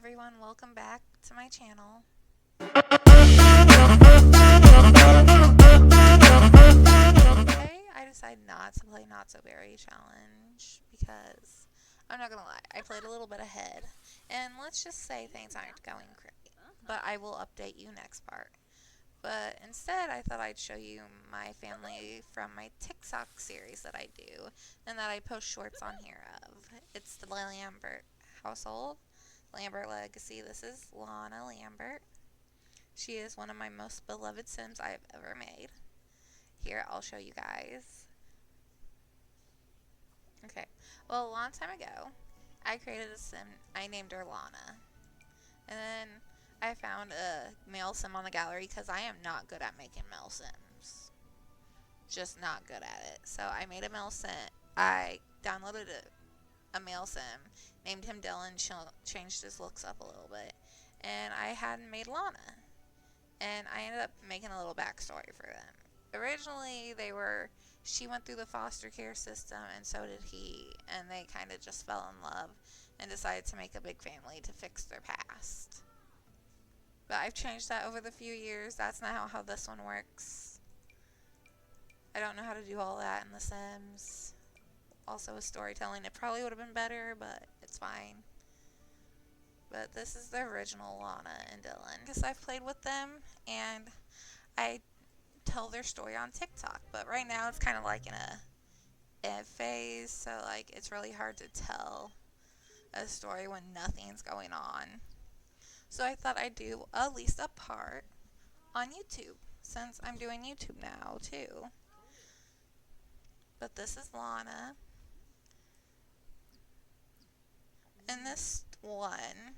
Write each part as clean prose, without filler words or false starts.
everyone, welcome back to my channel. Today I decided not to play Not So Berry Challenge because I'm not gonna lie, I played a little bit ahead and let's just say things aren't going great, but I will update you next part. But instead I thought I'd show you my family from my TikTok series that I do and that I post shorts on here of. It's the Lambert household. Lambert Legacy. This is Lana Lambert. She is one of my most beloved Sims I've ever made. Here, I'll show you guys. Okay, well, a long time ago, I created a Sim. I named her Lana. And then I found a male Sim on the gallery because I am not good at making male Sims. Just not good at it. So I made a male Sim. I downloaded a male Sim, named him Dylan, changed his looks up a little bit, and I had made Lana. And I ended up making a little backstory for them. Originally, she went through the foster care system, and so did he, and they kind of just fell in love and decided to make a big family to fix their past. But I've changed that over the few years. That's not how this one works. I don't know how to do all that in The Sims. Also with storytelling, it probably would have been better, but it's fine. But this is the original Lana and Dylan. Because I've played with them, and I tell their story on TikTok. But right now, it's kind of like in a phase, so like it's really hard to tell a story when nothing's going on. So I thought I'd do at least a part on YouTube, since I'm doing YouTube now, too. But this is Lana. And this one,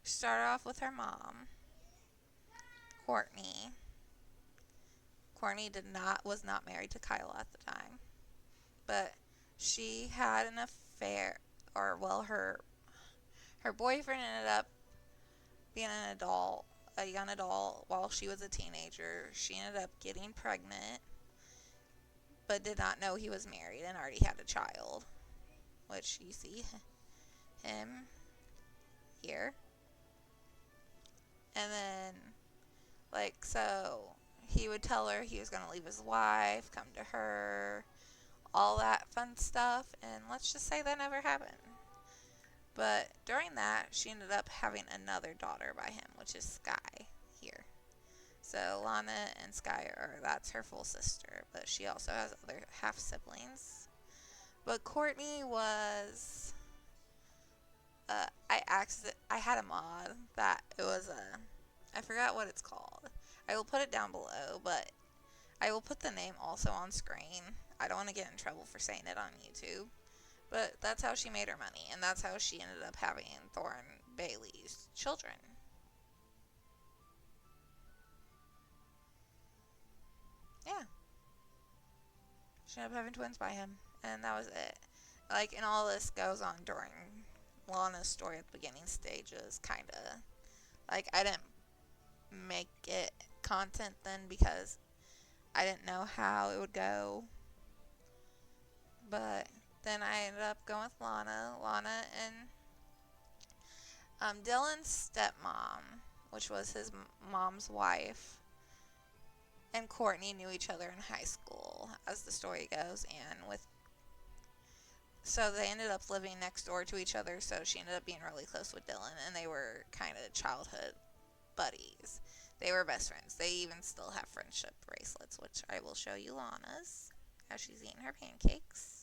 started off with her mom, Courtney. Courtney was not married to Kyle at the time, but she had an affair, or well, her boyfriend ended up being a young adult, while she was a teenager. She ended up getting pregnant, but did not know he was married and already had a child, which you see him here. And then, so he would tell her he was going to leave his wife, come to her, all that fun stuff, and let's just say that never happened. But during that, she ended up having another daughter by him, which is Sky here. So Lana and Sky that's her full sister, but she also has other half siblings. But Courtney was, I had a mod that it was I forgot what it's called. I will put it down below, but I will put the name also on screen. I don't want to get in trouble for saying it on YouTube. But that's how she made her money, and that's how she ended up having Thorn Bailey's children. Yeah. She ended up having twins by him, and that was it. And all this goes on during Lana's story at the beginning stages, kind of. I didn't make it content then because I didn't know how it would go. But then I ended up going with Lana and Dylan's stepmom, which was his mom's wife, and Courtney knew each other in high school, as the story goes, so they ended up living next door to each other, so she ended up being really close with Dylan, and they were kind of childhood buddies. They were best friends. They even still have friendship bracelets, which I will show you Lana's as she's eating her pancakes.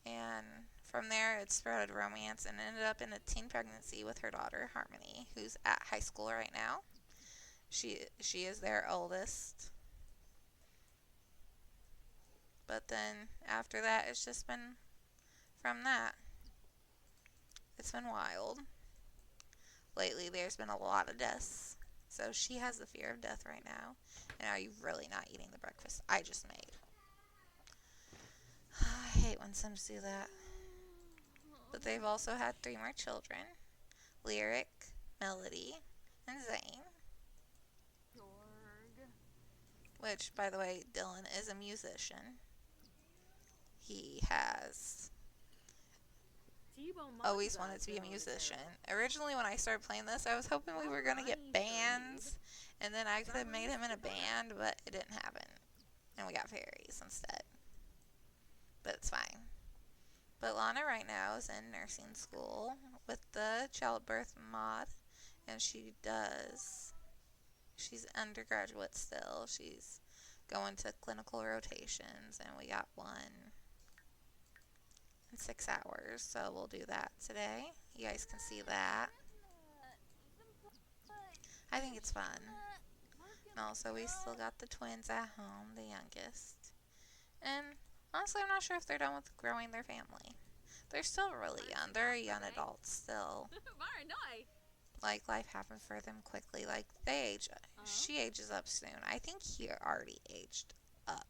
And from there, it started romance and ended up in a teen pregnancy with her daughter, Harmony, who's at high school right now. She is their oldest. But then after that, it's just been from that. It's been wild. Lately, there's been a lot of deaths. So she has the fear of death right now. And are you really not eating the breakfast I just made? I hate when Sims do that. But they've also had 3 more children. Lyric, Melody, and Zane. Which, by the way, Dylan is a musician. He has always wanted to be a musician. Originally, when I started playing this, I was hoping we were going to get bands, and then I could have made him in a band, but it didn't happen. And we got fairies instead. But it's fine. But Lana right now is in nursing school with the childbirth mod, and she's undergraduate still. She's going to clinical rotations, and we got one in 6 hours, so we'll do that today. You guys can see that. I think it's fun. And also, we still got the twins at home, the youngest. And honestly, I'm not sure if they're done with growing their family. They're still really young. They're young adults still. Like, life happened for them quickly. Like, she ages up soon. I think he already aged up.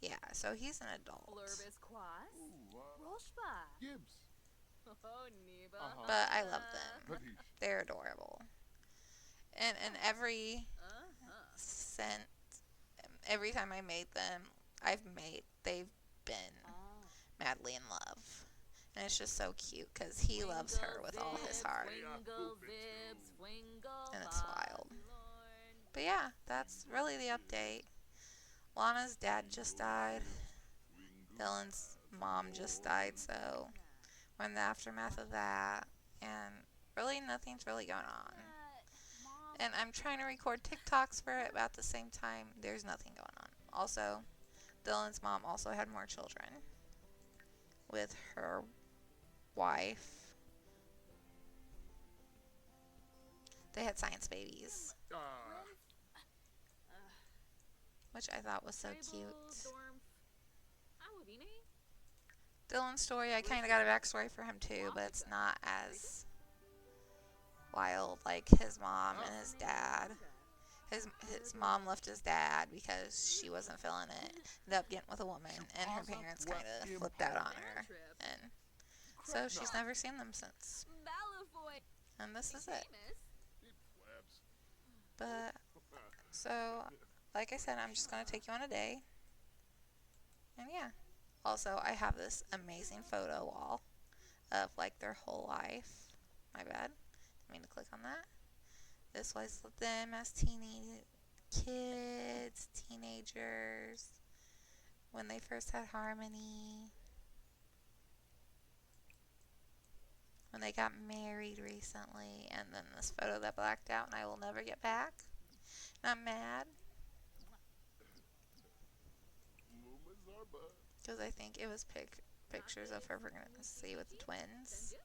Yeah, so he's an adult. But I love them. They're adorable. And every time I made them, they've been madly in love. And it's just so cute because he loves her with all his heart. And it's wild. But yeah, that's really the update. Lana's dad just died. Dylan's mom just died, so we're in the aftermath of that. And really, nothing's really going on. And I'm trying to record TikToks for it, but at the same time, there's nothing going on. Also, Dylan's mom also had more children with her wife. They had science babies, which I thought was so cute. Dylan's story, I kind of got a backstory for him too, but it's not as wild like his mom and his dad. His mom left his dad because she wasn't feeling it. Ended up getting with a woman, and her parents kind of flipped out on her. And so she's never seen them since. And this is it. But, so, like I said, I'm just going to take you on a day. And yeah. Also, I have this amazing photo wall of, like, their whole life. My bad. Didn't mean to click on that. This was them as teenagers, when they first had Harmony, when they got married recently, and then this photo that blacked out and I will never get back. And I'm mad. Because I think it was pictures of her pregnancy with the twins.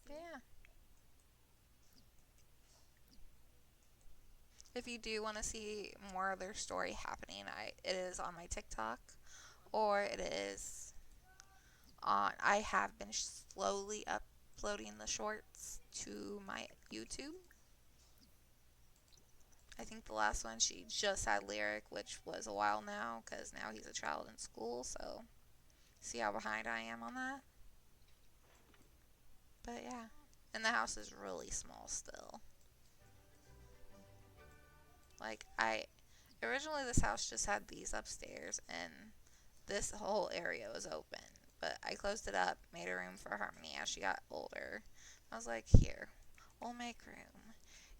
Yeah. If you do want to see more of their story happening, it is on my TikTok, or it is on. I have been slowly uploading the shorts to my YouTube. I think the last one she just had Lyric, which was a while now, because now he's a child in school, so see how behind I am on that. But yeah, and the house is really small still. Like, originally this house just had these upstairs, and this whole area was open. But I closed it up, made a room for Harmony as she got older. I was like, here, we'll make room.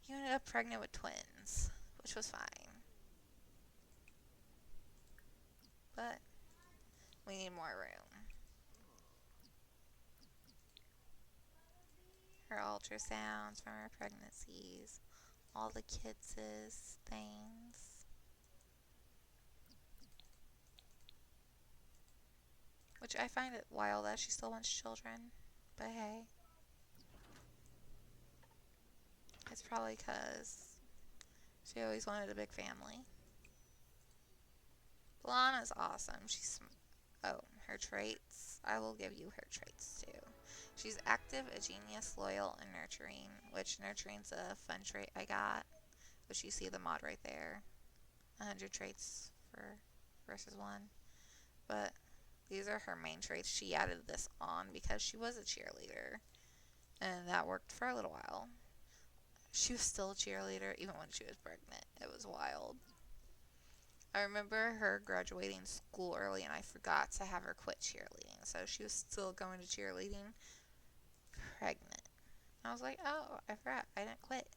You ended up pregnant with twins, which was fine. But we need more room. Her ultrasounds from her pregnancies, all the kids' things. Which I find it wild that she still wants children. But hey. It's probably because she always wanted a big family. Lana's awesome. Her traits. I will give you her traits too. She's active, a genius, loyal, and nurturing. Which nurturing's a fun trait I got. Which you see the mod right there. 100 traits versus 1. But these are her main traits. She added this on because she was a cheerleader. And that worked for a little while. She was still a cheerleader even when she was pregnant. It was wild. I remember her graduating school early and I forgot to have her quit cheerleading. So she was still going to cheerleading pregnant. I was like, oh, I forgot. I didn't quit.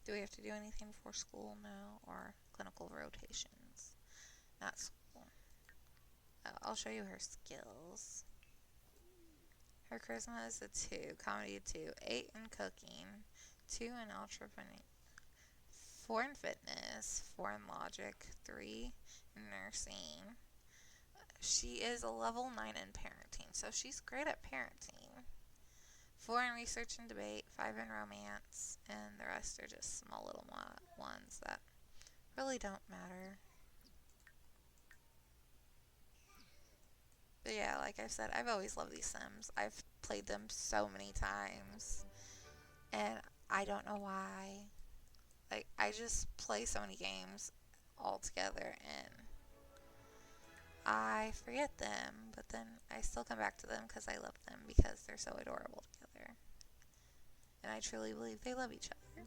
Do we have to do anything before school? No. Or clinical rotations? Not school. Oh, I'll show you her skills. Her charisma is a 2, comedy a 2, 8 in cooking, 2 in entrepreneur, 4 in fitness, 4 in logic, 3 in nursing. She is a level 9 in parenting, so she's great at parenting. 4 in research and debate, 5 in romance, and the rest are just small little ones that really don't matter. But yeah, like I said, I've always loved these Sims. I've played them so many times, and I don't know why. Like, I just play so many games all together, and I forget them, but then I still come back to them because I love them because they're so adorable together. And I truly believe they love each other.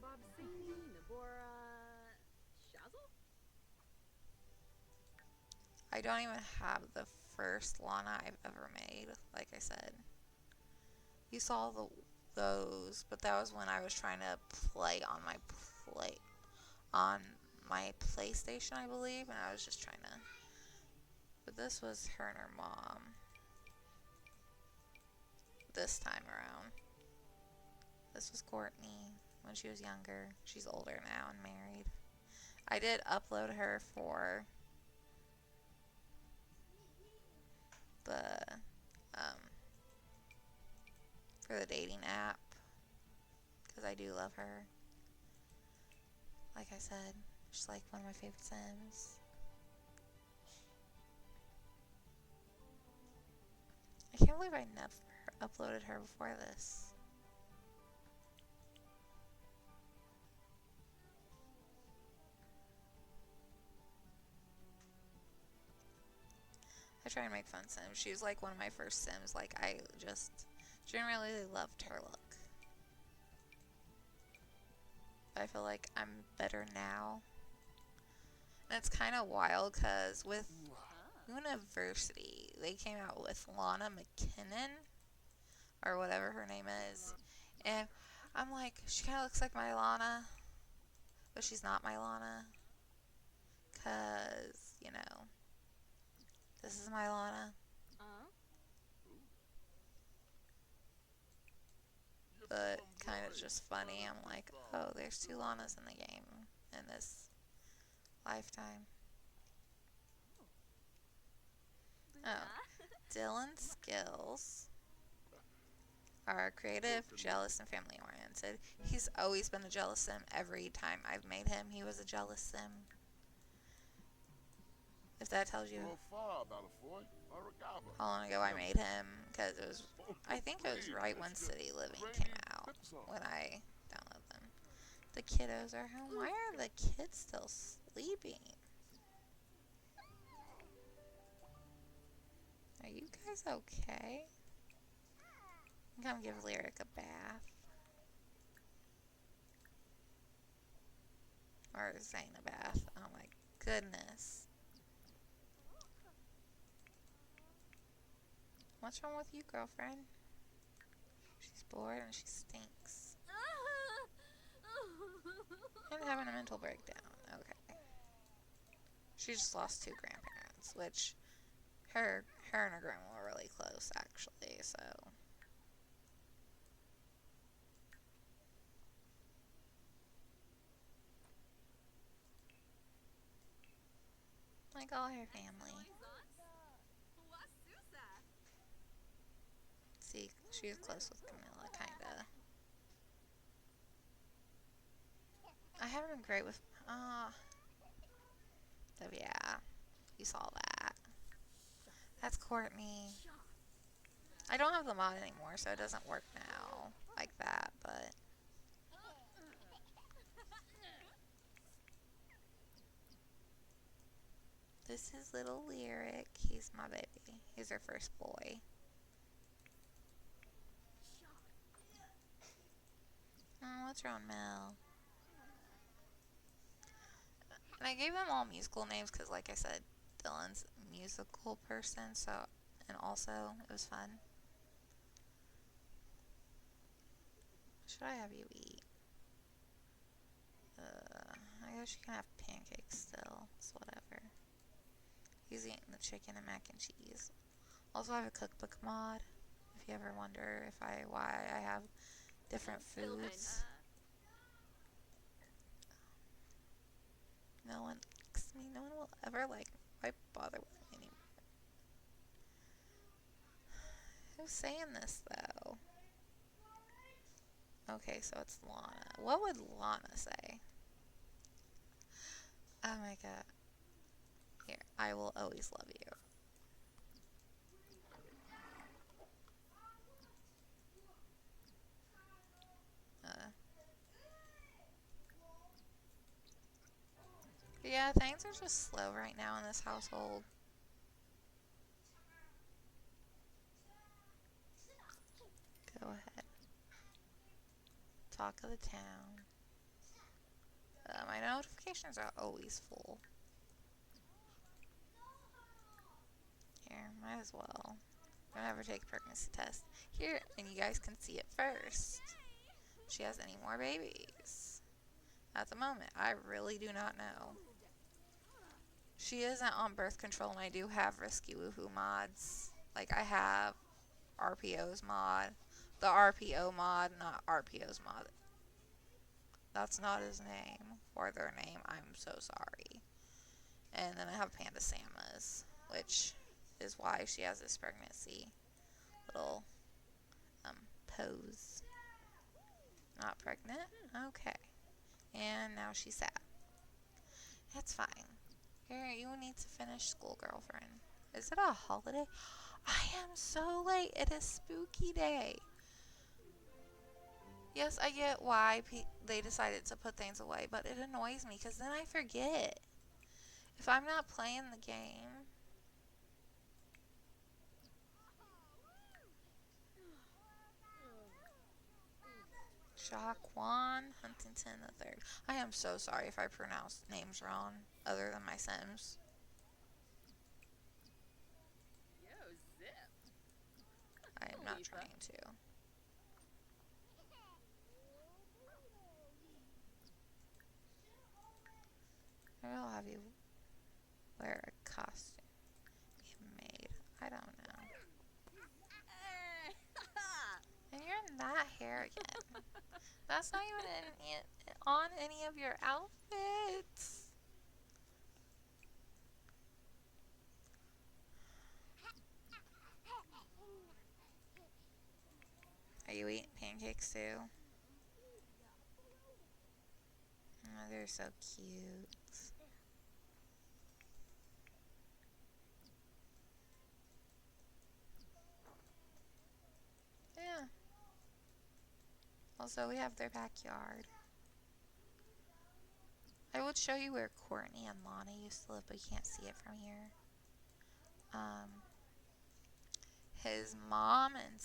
I don't even have the first Lana I've ever made, like I said. You saw those, but that was when I was trying to play on my PlayStation, I believe, and I was just trying to. But this was her and her mom. This time around. This was Courtney when she was younger. She's older now and married. I did upload her for the um, for the dating app because I do love her. Like I said, she's like one of my favorite Sims. I can't believe I never uploaded her before this. I try and make fun Sims. She was like one of my first Sims. Like, I just generally loved her look. But I feel like I'm better now. And it's kind of wild because with University, they came out with Lana McKinnon, or whatever her name is. And I'm like, she kind of looks like my Lana, but she's not my Lana. Because, you know, this is my Lana. But kind of just funny. I'm like, oh, there's 2 Lanas in the game in this lifetime. Oh, Dylan's skills are creative, jealous, and family oriented. He's always been a jealous Sim. Every time I've made him, he was a jealous Sim. If that tells you how long ago I made him, because it was, I think it was right when City Living came out, when I downloaded them. The kiddos are home. Why are the kids still sleeping? Are you guys okay? Come give Lyric a bath. Or Zane a bath. Oh my goodness. What's wrong with you, girlfriend? She's bored and she stinks. And having a mental breakdown. Okay. She just lost 2 grandparents, which her and her grandma were really close, actually, so. Like all her family. See, she was close with Camilla, kinda. I haven't been great with, so yeah, you saw that. That's Courtney. I don't have the mod anymore, so it doesn't work now like that, but. This is little Lyric. He's my baby. He's our first boy. Oh, what's wrong, Mel? I gave them all musical names because, like I said, Dylan's a musical person, so, and also it was fun. Should I have you eat? I guess you can have pancakes still. It's whatever. He's eating the chicken and mac and cheese. Also, I have a cookbook mod. If you ever wonder why I have different foods. No one likes me. No one will ever like me. Why bother with me anymore? Who's saying this though? Okay, so it's Lana. What would Lana say? Oh my god. Here, I will always love you. But yeah, things are just slow right now in this household. Go ahead. Talk of the town. My notifications are always full. Here, might as well. Don't ever take a pregnancy test. Here, and you guys can see it first. If she has any more babies. At the moment, I really do not know. She isn't on birth control, and I do have Risky Woohoo mods. Like, I have RPO's mod. The RPO mod, not RPO's mod. That's not his name or their name. I'm so sorry. And then I have Panda Samma's, which is why she has this pregnancy little pose. Not pregnant? Okay. And now she's sad. It's fine. Here, you need to finish school, girlfriend. Is it a holiday? I am so late. It is spooky day. Yes, I get why they decided to put things away, but it annoys me because then I forget. If I'm not playing the game. Jaquan Huntington III. I am so sorry if I pronounced names wrong, other than my Sims. I am not trying to. Maybe I'll have you wear a costume you made. I don't know. And you're in that hair again. That's not even on any of your outfits. Are you eating pancakes too? Oh, they're so cute. Yeah. Also, we have their backyard. I would show you where Courtney and Lana used to live, but you can't see it from here. His mom and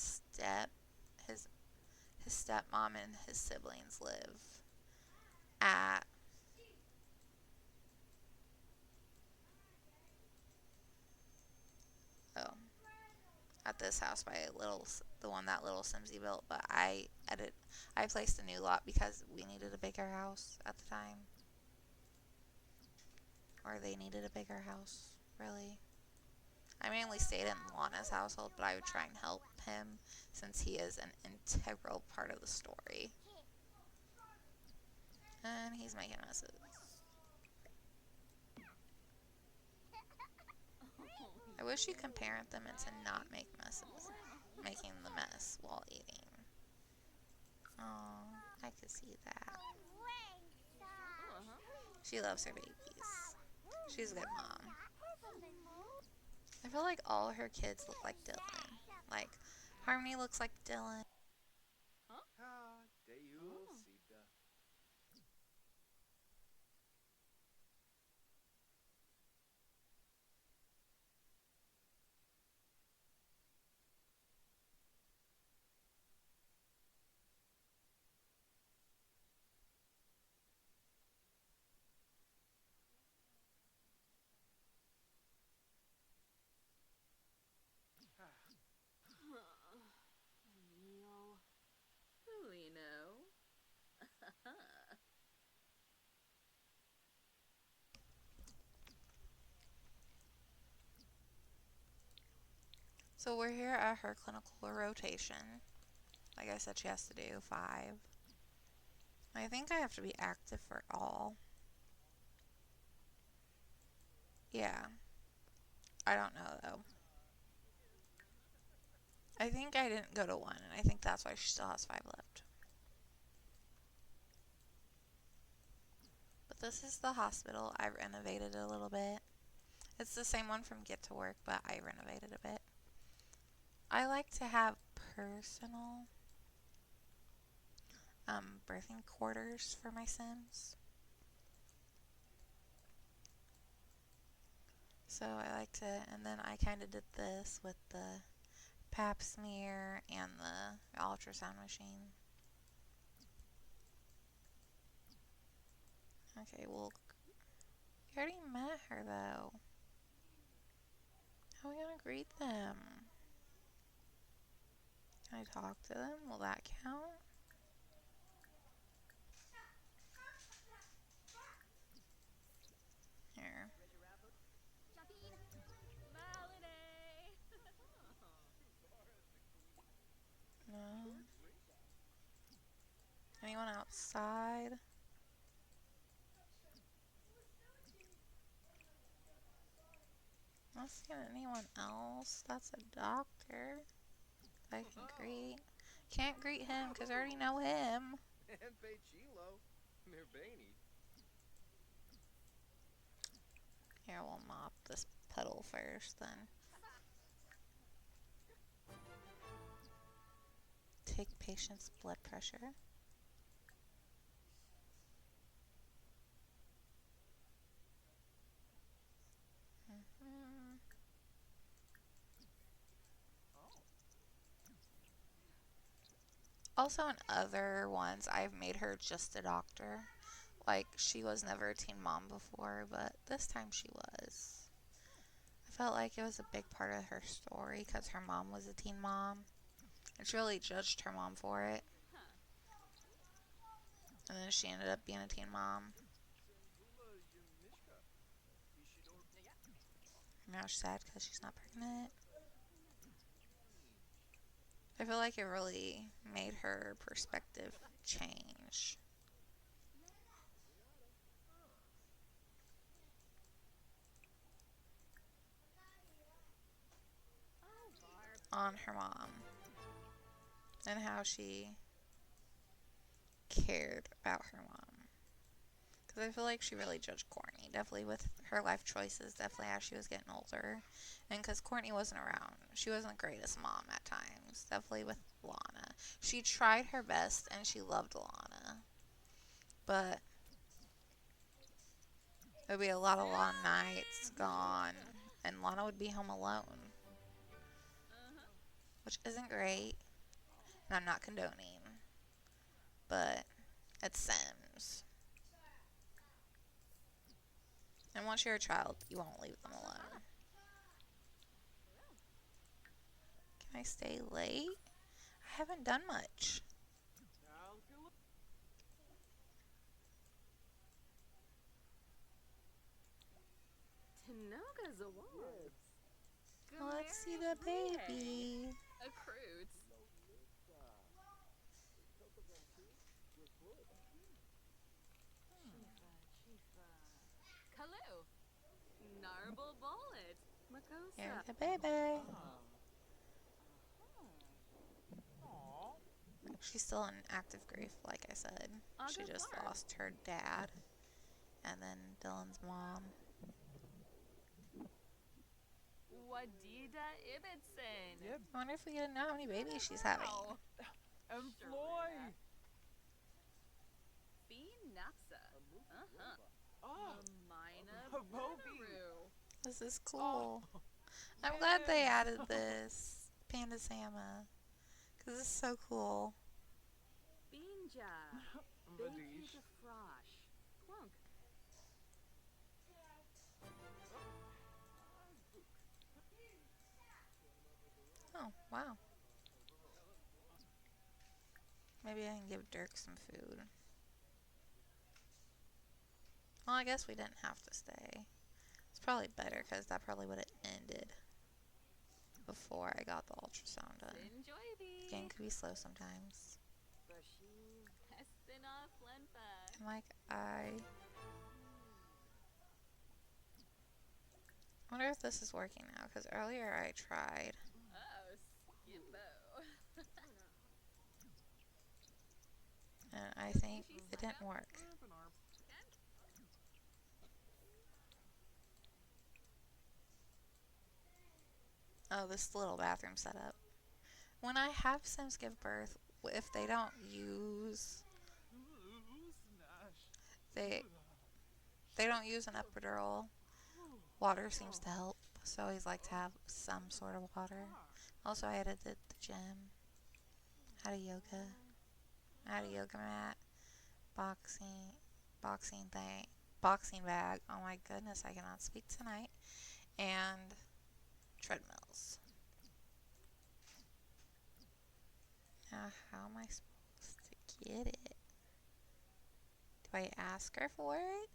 his stepmom and his siblings live at oh at this house by the one that little Simsy built, but I placed a new lot because we needed a bigger house at the time. Or they needed a bigger house, really. I mainly stayed in Lana's household, but I would try and help him since he is an integral part of the story. And he's making messes. I wish you could parent them into not make messes, making the mess while eating. Oh, I could see that. She loves her babies. She's a good mom. I feel like all her kids look like Dylan. Like, Harmony looks like Dylan. So we're here at her clinical rotation. Like I said, she has to do 5. I think I have to be active for all. Yeah. I don't know, though. I think I didn't go to 1, and I think that's why she still has 5 left. But this is the hospital. I renovated it a little bit. It's the same one from Get to Work, but I renovated a bit. I like to have personal birthing quarters for my Sims. So I like to, and then I kind of did this with the pap smear and the ultrasound machine. Okay, well, you already met her though. How are we gonna greet them? Can I talk to them? Will that count? Here. No. Anyone outside? Not seeing anyone else. That's a doctor I can greet. Can't greet him because I already know him. Here, we'll mop this puddle first then. Take patient's blood pressure. Also in other ones, I've made her just a doctor. Like, she was never a teen mom before, but this time she was. I felt like it was a big part of her story because her mom was a teen mom. And she really judged her mom for it. And then she ended up being a teen mom. Now she's sad because she's not pregnant. I feel like it really made her perspective change on her mom and how she cared about her mom. Because I feel like she really judged Courtney, definitely with her life choices, definitely as she was getting older. And because Courtney wasn't around, she wasn't the greatest mom at times, definitely with Lana. She tried her best and she loved Lana. But there would be a lot of long nights gone and Lana would be home alone. Which isn't great. And I'm not condoning. But it's Sims. And once you're a child, you won't leave them alone. Can I stay late? I haven't done much. Let's see the baby. Here's the baby. She's still in active grief, like I said. She just lost her dad and then Dylan's mom. I wonder if we get to know how many babies she's having. This is cool. I'm glad they added this Panda Sama. Because it's so cool. Oh, wow. Maybe I can give Dirk some food. Well, I guess we didn't have to stay. It's probably better because that probably would have ended. before I got the ultrasound done. The game could be slow sometimes. And like, I wonder if this is working now, because earlier I tried. And I think it didn't work. Oh, this little bathroom setup. When I have Sims give birth, if they don't use they don't use an epidural, water seems to help. So I always like to have some sort of water. Also, I edited the gym. Had a yoga mat, boxing thing, boxing bag. Oh my goodness, I cannot speak tonight. And treadmills. Now, how am I supposed to get it? Do I ask her for it?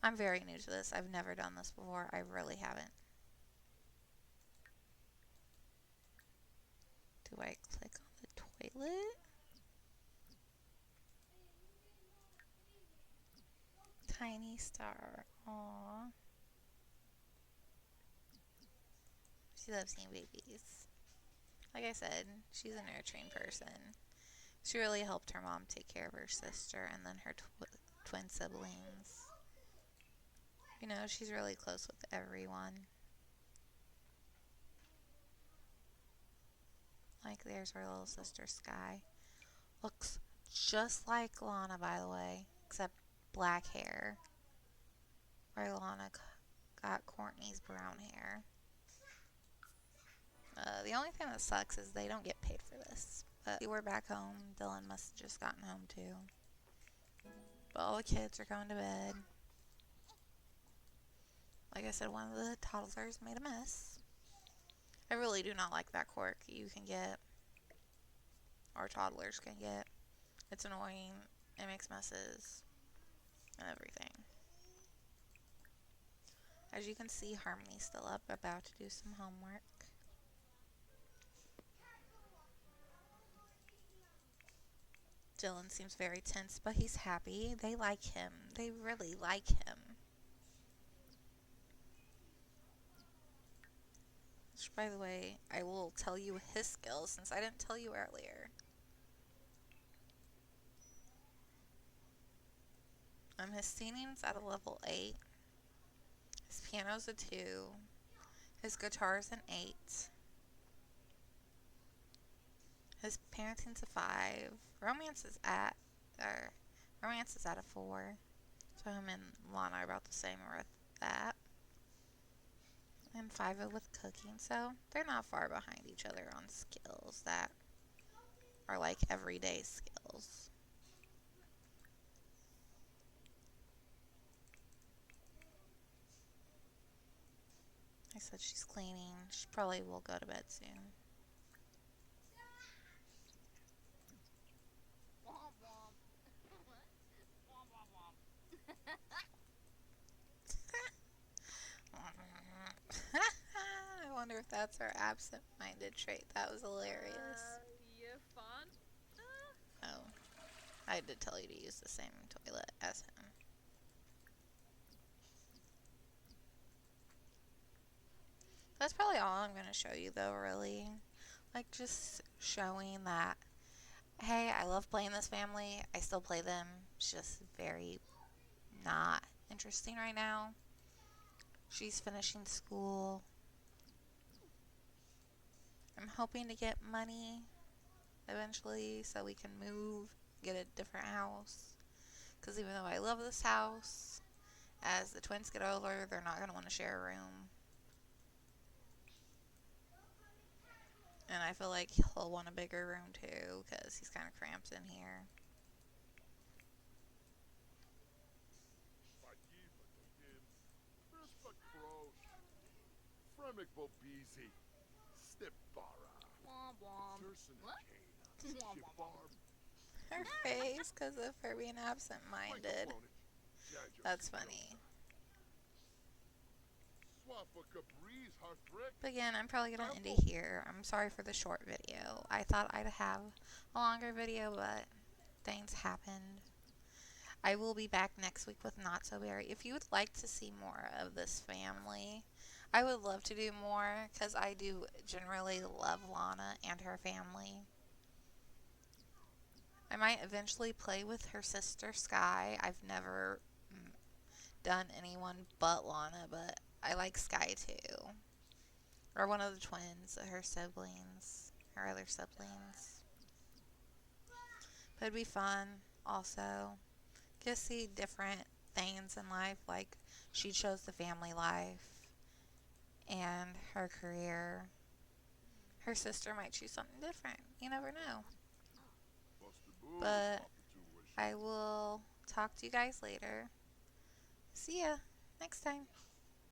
I'm very new to this. I've never done this before. I really haven't. Do I click on the toilet? Tiny star. Aww. She loves seeing babies. Like I said, she's a nurturing person. She really helped her mom take care of her sister and then her twin siblings. You know, she's really close with everyone. Like, there's her little sister, Sky. Looks just like Lana, by the way, except black hair. Where Lana got Courtney's brown hair. The only thing that sucks is they don't get paid for this. But we're back home. Dylan must have just gotten home too. But all the kids are going to bed. Like I said, one of the toddlers made a mess. I really do not like that quirk you can get, or toddlers can get. It's annoying. It makes messes and everything. As you can see, Harmony's still up, about to do some homework. Dylan seems very tense, but he's happy. They like him. They really like him. Which, by the way, I will tell you his skills since I didn't tell you earlier. His singing's at a level 8. His piano's a 2. His guitar's an 8. His parenting's a 5. Romance is at a 4. So him and Lana are about the same with that. And 5 with cooking, so they're not far behind each other on skills that are like everyday skills. I said she's cleaning. She probably will go to bed soon. I wonder if that's her absent-minded trait. That was hilarious. Oh, I did tell you to use the same toilet as him. That's probably all I'm going to show you, though, really. Like, just showing that, hey, I love playing this family. I still play them. It's just very not interesting right now. She's finishing school. I'm hoping to get money eventually so we can move, get a different house. Because even though I love this house, as the twins get older, they're not going to want to share a room. And I feel like he'll want a bigger room too, because he's kind of cramped in here. Her face, because of her being absent-minded. That's funny. But again, I'm probably going to end it here. I'm sorry for the short video. I thought I'd have a longer video, but things happened. I will be back next week with Not So Berry. If you would like to see more of this family, I would love to do more because I do generally love Lana and her family. I might eventually play with her sister Sky. I've never done anyone but Lana, but I like Sky too. Or one of the twins, her siblings, her other siblings. But it'd be fun also. Just see different things in life, like she chose the family life and her career. Her sister might choose something different. You never know. But I will talk to you guys later. See ya next time.